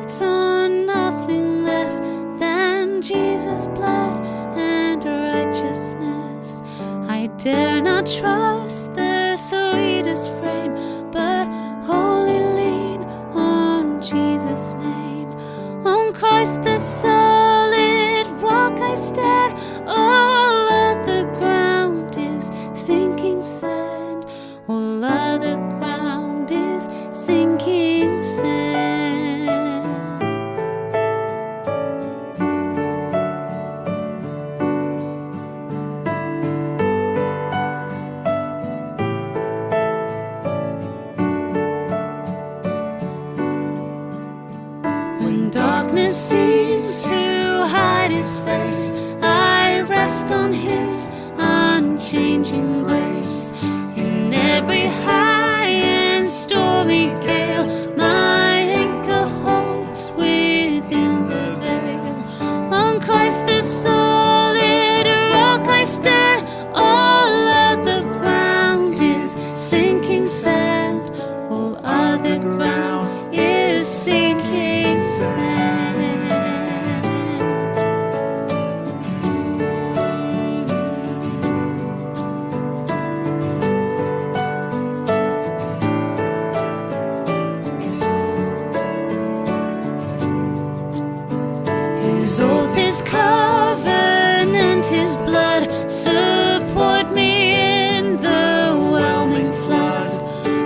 built on nothing less than Jesus' blood and righteousness. I dare not trust the sweetest frame, but wholly lean on Jesus' name. On Christ the solid rock I stand, all other ground is sinking sand. All other ground is sinking sand. When darkness seems to hide his face, I rest on his unchanging grace. In every high and stormy gale, my anchor holds within the veil. On Christ the solid rock I stand, all other ground is sinking sand. All other ground is sinking sand. His oath, his covenant, his blood support me in the whelming flood.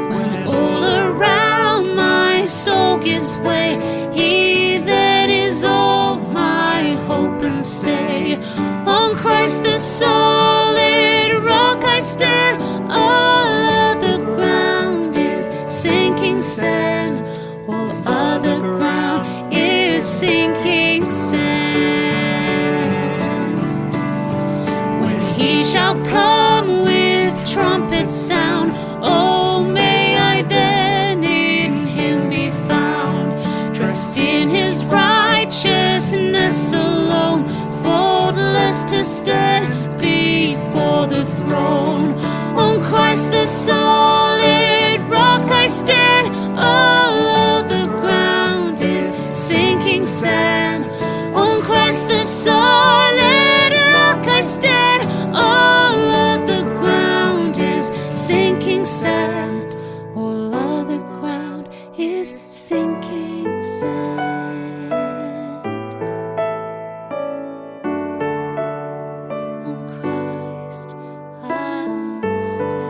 When all around my soul gives way, he that is all my hope and stay. On Christ the solid rock I stand, all other ground is sinking sand. All other ground is sinking sand. When he shall come with trumpet sound, oh, may I then in him be found. Trust in his righteousness alone, faultless to stand before the throne. On Christ the solid rock I stand, all other ground is sinking sand. On Christ the solid rock I stand, all other ground is sinking sand. All other ground is sinking sand. On Christ I stand.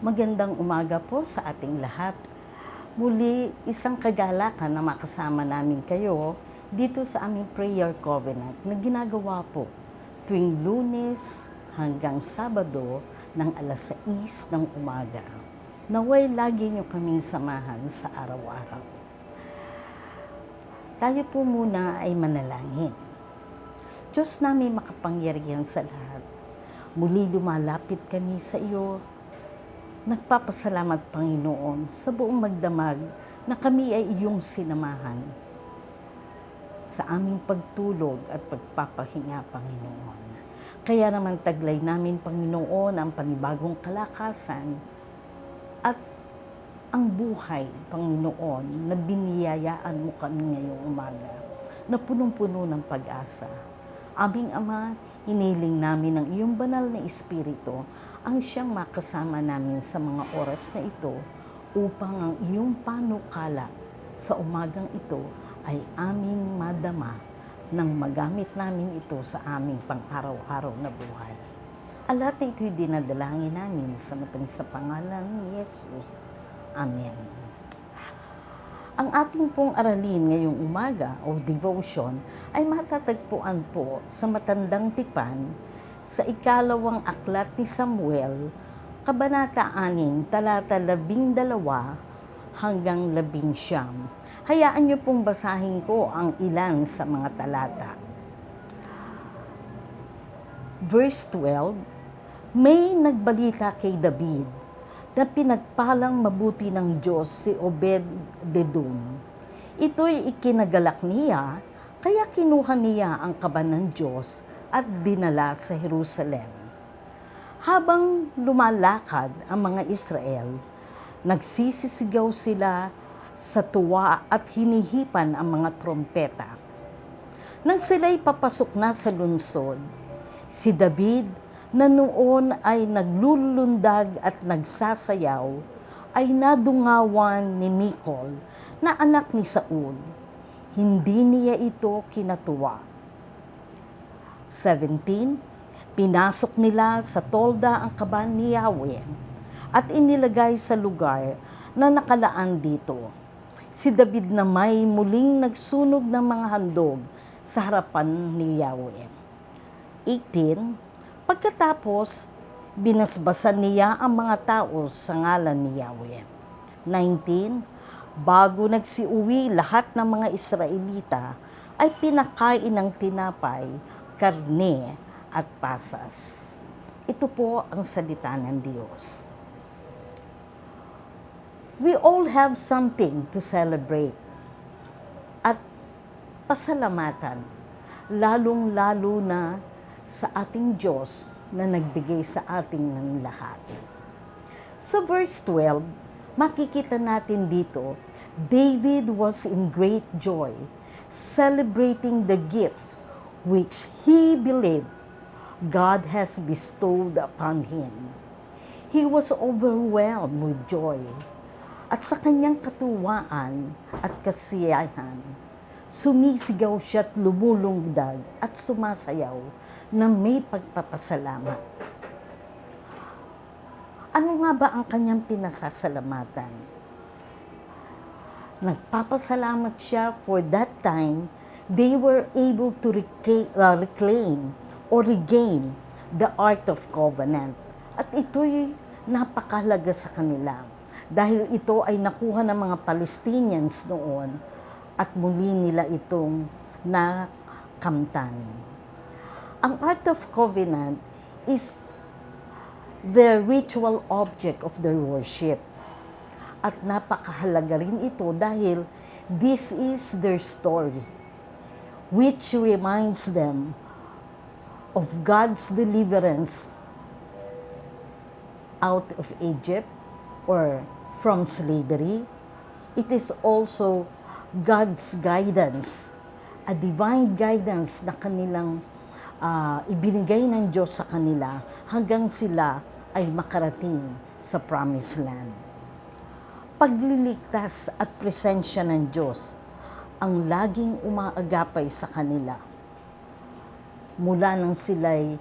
Magandang umaga po sa ating lahat. Muli, isang kagalakan na makasama namin kayo dito sa aming prayer covenant na ginagawa po tuwing Lunes hanggang Sabado ng alas 6 ng umaga. Naway lagi niyo kaming samahan sa araw-araw. Tayo po muna ay manalangin. Diyos namin makapangyarihan sa lahat, muli lumalapit kami sa iyo. Nagpapasalamat, Panginoon, sa buong magdamag na kami ay iyong sinamahan sa aming pagtulog at pagpapahinga, Panginoon. Kaya naman taglay namin, Panginoon, ang panibagong kalakasan at ang buhay, Panginoon, na biniyayaan mo kami ngayong umaga, na punong-puno ng pag-asa. Aming Ama, hiniling namin ang iyong banal na Espiritu ang siyang makasama namin sa mga oras na ito upang ang iyong panukala sa umagang ito ay aming madama nang magamit namin ito sa aming pang-araw-araw na buhay. Ang lahat na ito'y dinadalangin namin sa matamis na pangalan ni Jesus. Amen. Ang ating pong aralin ngayong umaga o devotion ay matatagpuan po sa Matandang Tipan sa ikalawang aklat ni Samuel, Kabanata 6, talata 12 hanggang 19. Hayaan niyo pong basahin ko ang ilan sa mga talata. Verse 12, may nagbalita kay David na pinagpalang mabuti ng Diyos si Obed-Edom. Ito'y ikinagalak niya, kaya kinuha niya ang kaban ng Diyos at dinala sa Jerusalem. Habang lumalakad ang mga Israel, nagsisisigaw sila sa tuwa at hinihipan ang mga trompeta. Nang sila'y papasok na sa lungsod, si David na noon ay naglulundag at nagsasayaw, ay nadungawan ni Michal na anak ni Saul. Hindi niya ito kinatuwa. 17. Pinasok nila sa tolda ang kaban ni Yahweh at inilagay sa lugar na nakalaan dito. Si David na may muling nagsunog ng mga handog sa harapan ni Yahweh. 18. Pagkatapos, binasbasan niya ang mga tao sa ngalan ni Yahweh. 19. Bago nagsiuwi lahat ng mga Israelita, ay pinakain ng tinapay, karne at pasas. Ito po ang salita ng Diyos. We all have something to celebrate at pasalamatan, lalong-lalo na sa ating Diyos na nagbigay sa ating ng lahat. Sa verse 12, makikita natin dito, David was in great joy, celebrating the gift which he believed God has bestowed upon him. He was overwhelmed with joy, at sa kanyang katuwaan at kasiyahan, sumisigaw siya at lumulungdag at sumasayaw na may pagpapasalamat. Ano nga ba ang kanyang pinasasalamatan? Nagpapasalamat siya for that time they were able to reclaim or regain the Ark of Covenant. At ito'y napakahalaga sa kanila dahil ito ay nakuha ng mga Palestinians noon at muli nila itong nakamtan. Ang Ark of Covenant is the ritual object of their worship. At napakahalaga rin ito dahil this is their story, which reminds them of God's deliverance out of Egypt or from slavery. It is also God's guidance, a divine guidance na kanilang ibinigay ng Diyos sa kanila hanggang sila ay makarating sa Promised Land. Pagliligtas at presensya ng Diyos ang laging umaagapay sa kanila mula nang sila'y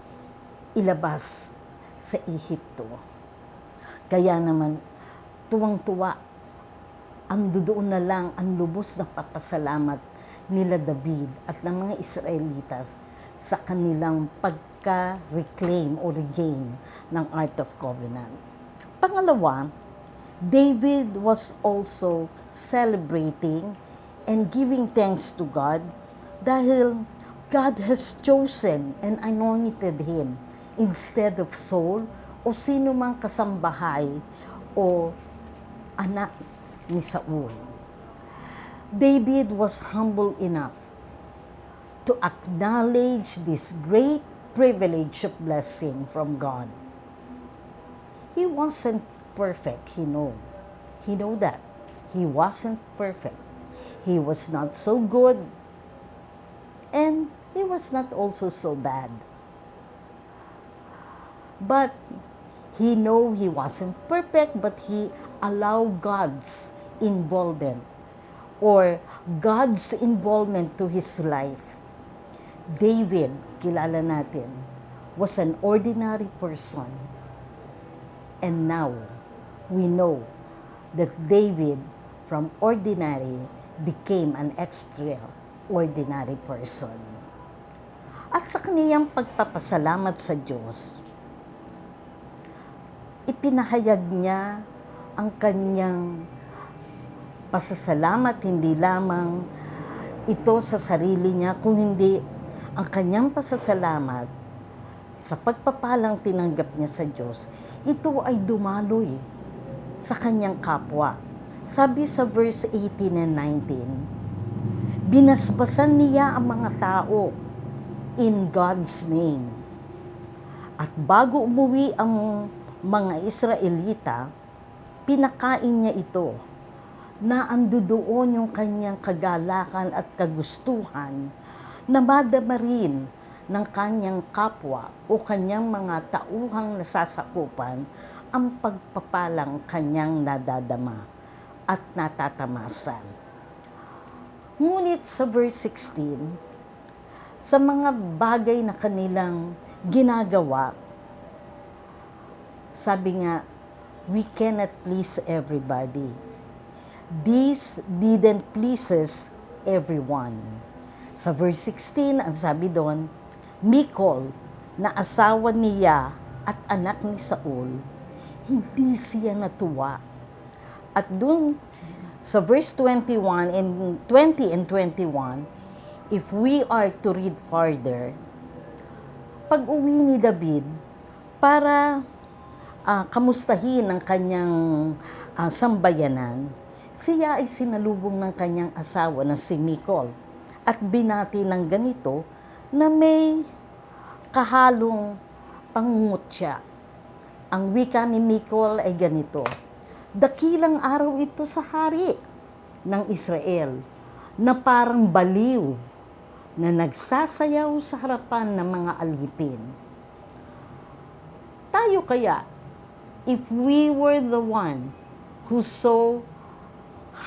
ilabas sa Ehipto. Kaya naman, tuwang-tuwa, doon na lang ang lubos na papasalamat nila David at ng mga Israelitas sa kanilang pagka-reclaim o regain ng Ark of Covenant. Pangalawa, David was also celebrating and giving thanks to God dahil God has chosen and anointed him instead of Saul o sino mang kasambahay o anak ni Saul. David was humble enough to acknowledge this great privilege of blessing from God. He wasn't perfect, he know that. He wasn't perfect. He was not so good, and he was not also so bad. But he know he wasn't perfect, but he allowed God's involvement or God's involvement to his life. David, kilala natin, was an ordinary person. And now, we know that David, from ordinary, became an extraordinary person. At sa kaniyang pagpapasalamat sa Diyos, ipinahayag niya ang kanyang pasasalamat, hindi lamang ito sa sarili niya, kung hindi ang kanyang pasasalamat sa pagpapalang tinanggap niya sa Diyos, ito ay dumaloy sa kanyang kapwa. Sabi sa verse 18 and 19, Binasbasan niya ang mga tao in God's name. At bago umuwi ang mga Israelita, pinakain niya ito na andoon yung kanyang kagalakan at kagustuhan na madama rin ng kanyang kapwa o kanyang mga tauhang nasasakupan ang pagpapalang kanyang nadadama at natatamasan. Ngunit sa verse 16, sa mga bagay na kanilang ginagawa, sabi nga, we cannot please everybody. This didn't pleases everyone. Sa verse 16, ang sabi doon, Michal, na asawa niya at anak ni Saul, hindi siya natuwa. At doon, sa verse 21 and 20 and 21, if we are to read further, pag-uwi ni David para kamustahin ang kanyang sambayanan, siya ay sinalubong ng kanyang asawa na si Michal at binati ng ganito na may kahalong pangungutya. Ang wika ni Michal ay ganito, dakilang araw ito sa hari ng Israel na parang baliw na nagsasayaw sa harapan ng mga alipin. Tayo kaya, if we were the one who saw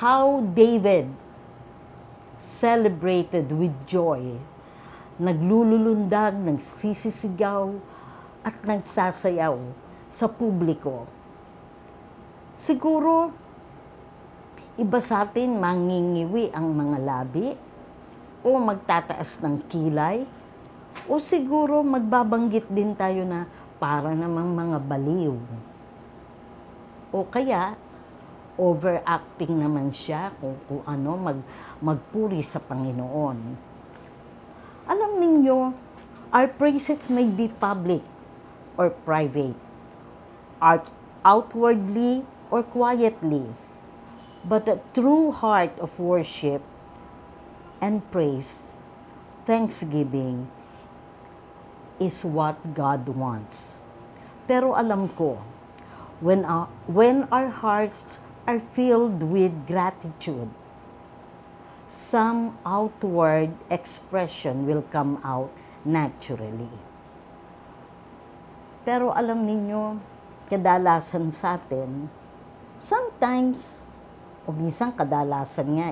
how David celebrated with joy, naglululundag, nagsisisigaw, at nagsasayaw sa publiko, siguro, iba sa atin mangingiwi ang mga labi, o magtataas ng kilay, o siguro magbabanggit din tayo na para namang mga baliw. O kaya, overacting naman siya kung ano, magpuri sa Panginoon. Alam ninyo, our praises may be public or private, outwardly or quietly, but a true heart of worship and praise, thanksgiving, is what God wants. Pero alam ko, when our hearts are filled with gratitude, some outward expression will come out naturally. Pero alam ninyo, kadalasan sa atin, sometimes, o minsan kadalasan nga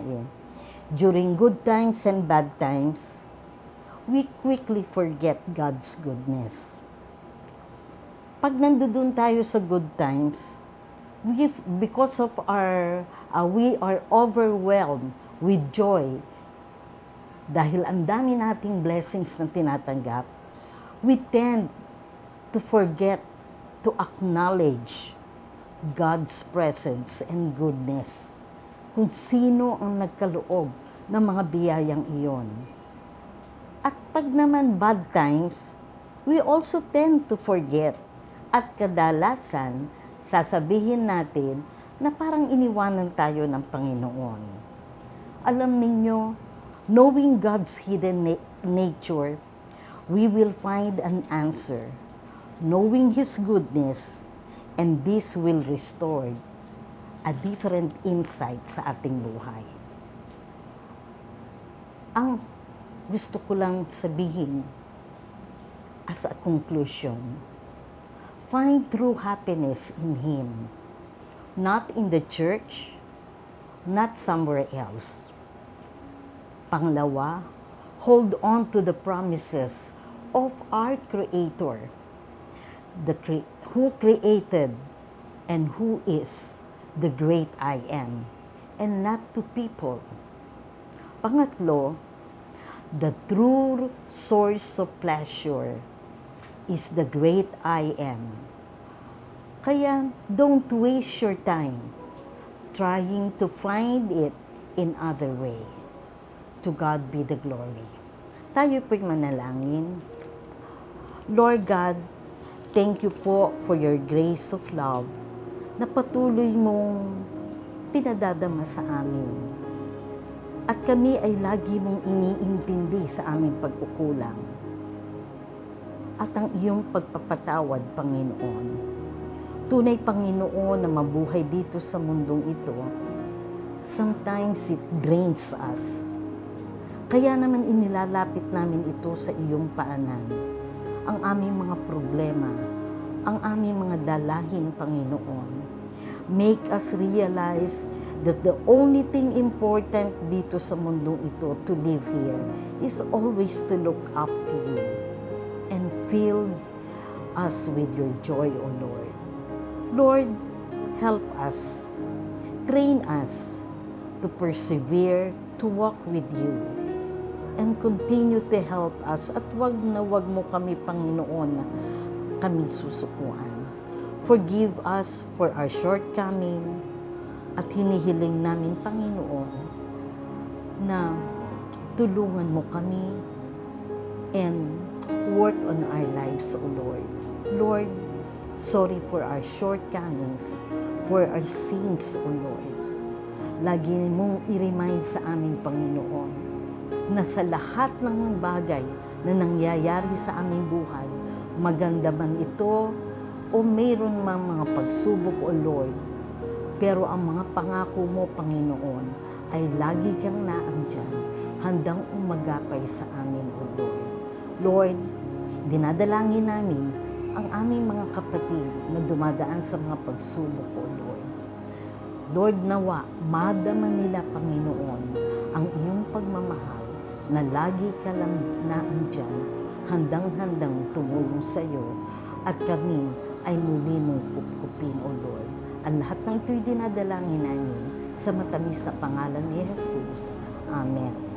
during good times and bad times, we quickly forget God's goodness. Pag nandoon tayo sa good times, because of we are overwhelmed with joy, dahil ang dami nating blessings na tinatanggap, we tend to forget to acknowledge God's presence and goodness, kung sino ang nagkaloob ng mga biyayang iyon. At pag naman bad times, we also tend to forget, at kadalasan, sasabihin natin na parang iniwanan tayo ng Panginoon. Alam ninyo, knowing God's hidden nature, we will find an answer, knowing His goodness, and this will restore a different insight sa ating buhay. Ang gusto ko lang sabihin as a conclusion, find true happiness in Him, not in the church, not somewhere else. Pangalawa, hold on to the promises of our Creator, who created and who is the great I am, and not to people. Pangatlo, the true source of pleasure is the great I am. Kaya don't waste your time trying to find it in other way. To God be the glory. Tayo po'y manalangin. Lord God, thank you po for your grace of love na patuloy mong pinadadama sa amin. At kami ay lagi mong iniintindi sa aming pagkukulang. At ang iyong pagpapatawad, Panginoon. Tunay, Panginoon, na mabuhay dito sa mundong ito, sometimes it drains us. Kaya naman inilalapit namin ito sa iyong paanan. Ang aming mga problema, ang aming mga dalahin, Panginoon. Make us realize that the only thing important dito sa mundong ito to live here is always to look up to you and fill us with your joy, O Lord. Lord, help us, train us to persevere, to walk with you, and continue to help us. At wag mo kami, Panginoon, kami susukuan. Forgive us for our shortcoming, at hinihiling namin, Panginoon, na tulungan mo kami and work on our lives, O Lord. Lord, sorry for our shortcomings, for our sins, O Lord. Lagi mong i-remind sa amin, Panginoon, na sa lahat ng bagay na nangyayari sa aming buhay, maganda man ito o mayroon mang mga pagsubok, O Lord, pero ang mga pangako mo, Panginoon, ay lagi kang naandyan, handang umagapay sa amin, O Lord. Lord, dinadalangin namin ang aming mga kapatid na dumadaan sa mga pagsubok, O Lord. Lord, nawa, madama nila, Panginoon, ang iyong pagmamahal na lagi ka lang naandyan, handang-handang tumulong sa iyo, at kami ay muli mong kupkupin, O Lord. Ang lahat ng ito'y dinadalangin namin sa matamis na pangalan ni Jesus. Amen.